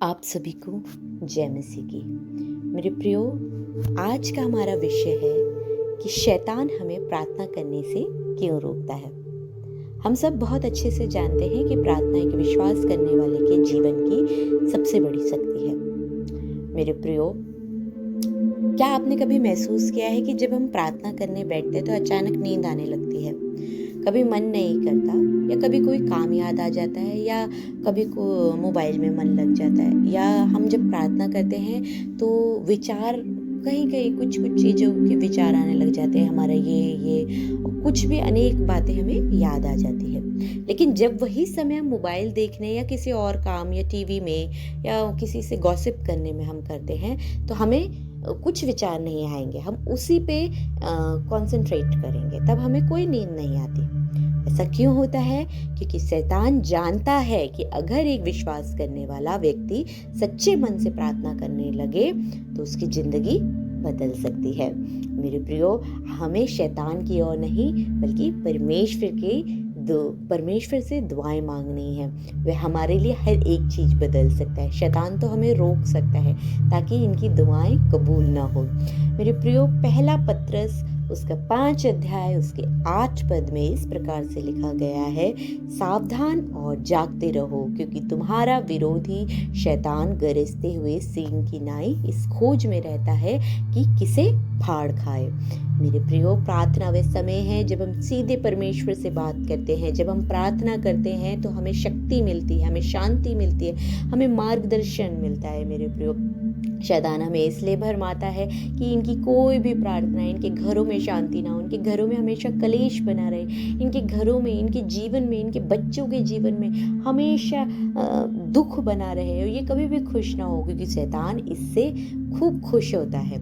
आप सभी को जय मसीह की। मेरे प्रियो, आज का हमारा विषय है कि शैतान हमें प्रार्थना करने से क्यों रोकता है। हम सब बहुत अच्छे से जानते हैं कि प्रार्थना एक विश्वास करने वाले के जीवन की सबसे बड़ी शक्ति है। मेरे प्रियो, क्या आपने कभी महसूस किया है कि जब हम प्रार्थना करने बैठते हैं तो अचानक नींद आने लगती है, कभी मन नहीं करता, या कभी कोई काम याद आ जाता है, या कभी को मोबाइल में मन लग जाता है, या हम जब प्रार्थना करते हैं तो विचार कहीं कहीं कुछ कुछ चीज़ों के विचार आने लग जाते हैं, हमारा ये और कुछ भी अनेक बातें हमें याद आ जाती है। लेकिन जब वही समय हम मोबाइल देखने या किसी और काम या टीवी में या किसी से गॉसिप करने में हम करते हैं तो हमें कुछ विचार नहीं आएंगे, हम उसी पे कंसंट्रेट करेंगे, तब हमें कोई नींद नहीं आती। ऐसा क्यों होता है? क्योंकि शैतान जानता है कि अगर एक विश्वास करने वाला व्यक्ति सच्चे मन से प्रार्थना करने लगे तो उसकी जिंदगी बदल सकती है। मेरे प्रियो, हमें शैतान की ओर नहीं बल्कि परमेश्वर से दुआएं मांगनी है। वह हमारे लिए हर एक चीज बदल सकता है। शैतान तो हमें रोक सकता है ताकि इनकी दुआएं कबूल ना हो। मेरे प्रियो, पहला पत्रस उसका 5 अध्याय उसके 8 पद में इस प्रकार से लिखा गया है, सावधान और जागते रहो, क्योंकि तुम्हारा विरोधी शैतान गरजते हुए सिंह की नाई इस खोज में रहता है कि किसे फाड़ खाए। मेरे प्रियो, प्रार्थना वे समय है जब हम सीधे परमेश्वर से बात करते हैं। जब हम प्रार्थना करते हैं तो हमें शक्ति मिलती है, हमें शांति मिलती है, हमें मार्गदर्शन मिलता है। मेरे प्रियो, शैतान हमें इसलिए भरमाता है कि इनकी कोई भी प्रार्थना, इनके घरों में शांति ना हो, इनके घरों में हमेशा कलेश बना रहे, इनके घरों में, इनके जीवन में, इनके बच्चों के जीवन में हमेशा दुख बना रहे और ये कभी भी खुश ना हो, क्योंकि शैतान इससे खूब खुश होता है।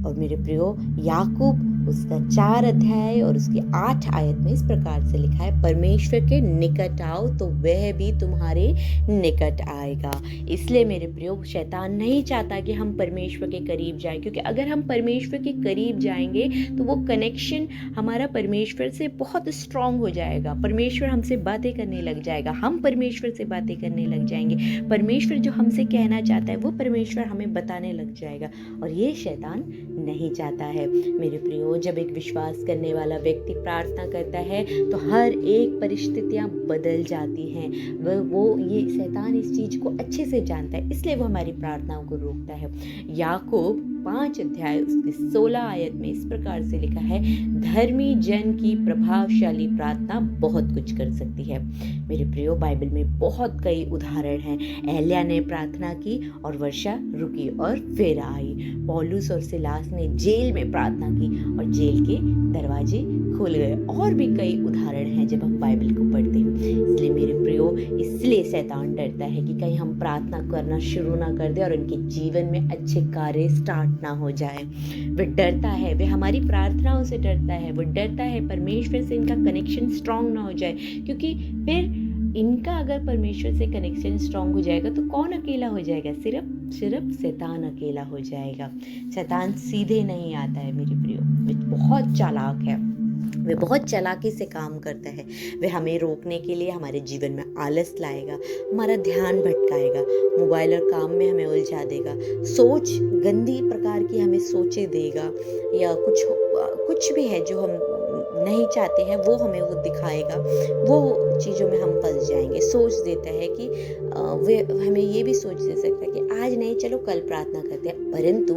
और मेरे प्रियो, याकूब उसका 4 अध्याय और उसकी 8 आयत में इस प्रकार से लिखा है, परमेश्वर के निकट आओ तो वह भी तुम्हारे निकट आएगा। इसलिए मेरे प्रियो, शैतान नहीं चाहता कि हम परमेश्वर के करीब जाएं, क्योंकि अगर हम परमेश्वर के करीब जाएंगे तो वो कनेक्शन हमारा परमेश्वर से बहुत स्ट्रांग हो जाएगा। परमेश्वर हमसे बातें करने लग जाएगा, हम परमेश्वर से बातें करने लग जाएंगे। परमेश्वर जो हमसे कहना चाहता है वो परमेश्वर हमें बताने लग जाएगा, और ये शैतान नहीं चाहता है। मेरे प्रियो, जब एक विश्वास करने वाला व्यक्ति प्रार्थना करता है तो हर एक परिस्थितियां बदल जाती हैं। ये शैतान इस चीज को अच्छे से जानता है, इसलिए वो हमारी प्रार्थनाओं को रोकता है। याकूब 5 अध्याय उसकी 16 आयत में इस प्रकार से लिखा है, धर्मी जन की प्रभावशाली प्रार्थना बहुत कुछ कर सकती है। मेरे प्रियो, बाइबल में बहुत कई उदाहरण हैं। एलिया ने प्रार्थना की और वर्षा रुकी और फिर आई। पौलुस और सिलास ने जेल में प्रार्थना की और जेल के दरवाजे खुल गए। और भी कई उदाहरण हैं जब हम बाइबल को पढ़ते हैं। इसलिए मेरे प्रियो, इसलिए शैतान डरता है कि कहीं हम प्रार्थना करना शुरू ना कर दे और उनके जीवन में अच्छे कार्य स्टार्ट ना हो जाए। वह डरता है, वह हमारी प्रार्थनाओं से डरता है, वो डरता है परमेश्वर से इनका कनेक्शन स्ट्रांग ना हो जाए, क्योंकि फिर इनका अगर परमेश्वर से कनेक्शन स्ट्रांग हो जाएगा तो कौन अकेला हो जाएगा? सिर्फ शैतान अकेला हो जाएगा। शैतान सीधे नहीं आता है मेरे प्रियो, वह बहुत चालाक है, वह बहुत चालाकी से काम करता है। वह हमें रोकने के लिए हमारे जीवन में आलस लाएगा, हमारा ध्यान भटकाएगा, मोबाइल और काम में हमें उलझा देगा, सोच गंदी प्रकार की हमें सोचे देगा, या कुछ भी है जो हम नहीं चाहते हैं वो हमें वो दिखाएगा। वो चीज़ों में हम फंस जाएंगे। सोच देता है कि वे हमें ये भी सोच दे सकता है कि आज नहीं, चलो कल प्रार्थना करते हैं, परंतु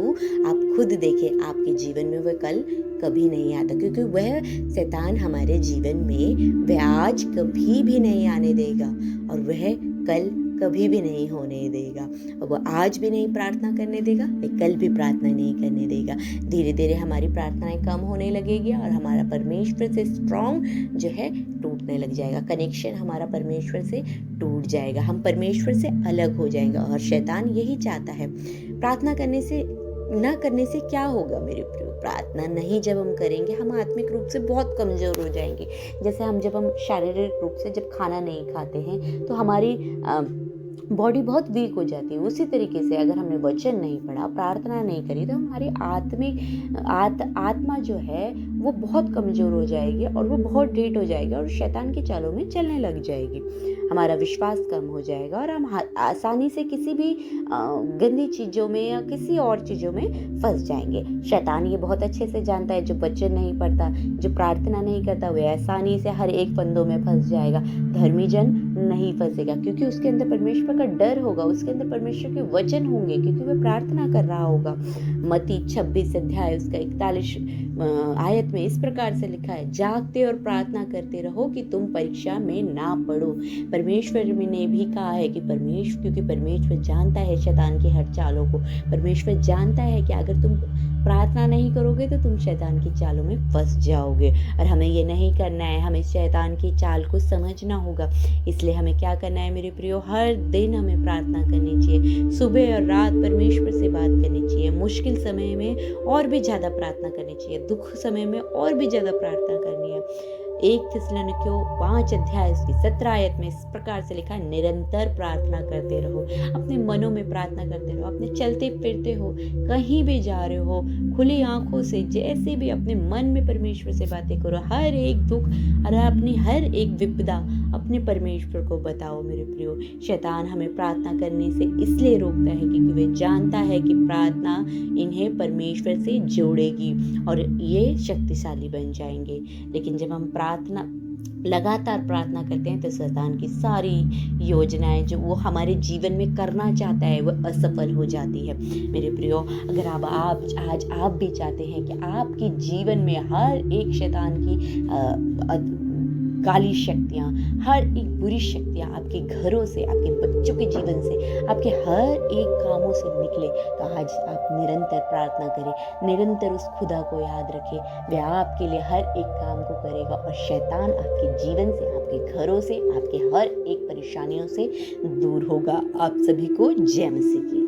आप खुद देखें आपके जीवन में वह कल कभी नहीं आता, क्योंकि वह शैतान हमारे जीवन में वह आज कभी भी नहीं आने देगा और वह कल कभी भी नहीं होने देगा। और वो आज भी नहीं प्रार्थना करने देगा, वह कल भी प्रार्थना नहीं करने देगा। धीरे धीरे हमारी प्रार्थनाएं कम होने लगेगी और हमारा परमेश्वर से स्ट्रांग जो है टूटने लग जाएगा। कनेक्शन हमारा परमेश्वर से टूट जाएगा, हम परमेश्वर से अलग हो जाएंगे। और शैतान यही चाहता है। प्रार्थना करने से न करने से क्या होगा मेरे प्रियो? प्रार्थना नहीं जब हम करेंगे, हम आत्मिक रूप से बहुत कमजोर हो जाएंगे। जैसे जब हम शारीरिक रूप से जब खाना नहीं खाते हैं तो हमारी बॉडी बहुत वीक हो जाती है। उसी तरीके से अगर हमने वचन नहीं पढ़ा, प्रार्थना नहीं करी, तो हमारी आत्मा जो है वो बहुत कमज़ोर हो जाएगी और वो बहुत ढीठ हो जाएगी और शैतान की चालों में चलने लग जाएगी। हमारा विश्वास कम हो जाएगा और हम आसानी से किसी भी गंदी चीज़ों में या किसी और चीज़ों में फंस जाएंगे। शैतान ये बहुत अच्छे से जानता है, जो वचन नहीं पढ़ता, जो प्रार्थना नहीं करता, वे आसानी से हर एक फंदों में फंस जाएगा। धर्मी जन नहीं फंसेगा, क्योंकि उसके अंदर परमेश्वर का डर होगा, उसके अंदर परमेश्वर के वचन होंगे, क्योंकि वह प्रार्थना कर रहा होगा। मत्ती 26 अध्याय उसका 41 आयत में इस प्रकार से लिखा है, जागते और प्रार्थना करते रहो कि तुम परीक्षा में ना पड़ो। परमेश्वर ने भी कहा है कि क्योंकि परमेश्वर जानता है शैतान की हर चालों को। परमेश्वर जानता है कि अगर तुम प्रार्थना नहीं करोगे तो तुम शैतान की चालों में फंस जाओगे, और हमें ये नहीं करना है। हमें शैतान की चाल को समझना होगा। इसलिए हमें क्या करना है मेरे प्रियो, हर दिन हमें प्रार्थना करनी चाहिए। सुबह और रात परमेश्वर से बात करनी चाहिए। मुश्किल समय में और भी ज़्यादा प्रार्थना करनी चाहिए, दुख समय में और भी ज़्यादा प्रार्थना करनी है। 1 थिस्सलुनीकियों 5 अध्याय उसकी 17 आयत में इस प्रकार से लिखा है, निरंतर प्रार्थना करते रहो। अपने मनों में प्रार्थना करते रहो। अपने चलते फिरते हो, कहीं भी जा रहे हो, खुली आंखों से जैसे भी अपने मन में परमेश्वर से बातें करो। हर एक दुख और अपनी हर एक विपदा अपने परमेश्वर को बताओ मेरे प्रियो। शैतान हमें प्रार्थना करने से इसलिए रोकता है क्योंकि वह जानता है कि प्रार्थना इन्हें परमेश्वर से जोड़ेगी और ये शक्तिशाली बन जाएंगे। लेकिन जब हम लगातार प्रार्थना करते हैं तो शैतान की सारी योजनाएं जो वो हमारे जीवन में करना चाहता है वो असफल हो जाती है। मेरे प्रियो, अगर आज आप भी चाहते हैं कि आपके जीवन में हर एक शैतान की काली शक्तियाँ, हर एक बुरी शक्तियाँ आपके घरों से, आपके बच्चों के जीवन से, आपके हर एक कामों से निकले, तो आज आप निरंतर प्रार्थना करें, निरंतर उस खुदा को याद रखें। वह आपके लिए हर एक काम को करेगा और शैतान आपके जीवन से, आपके घरों से, आपके हर एक परेशानियों से दूर होगा। आप सभी को जय मसीह की।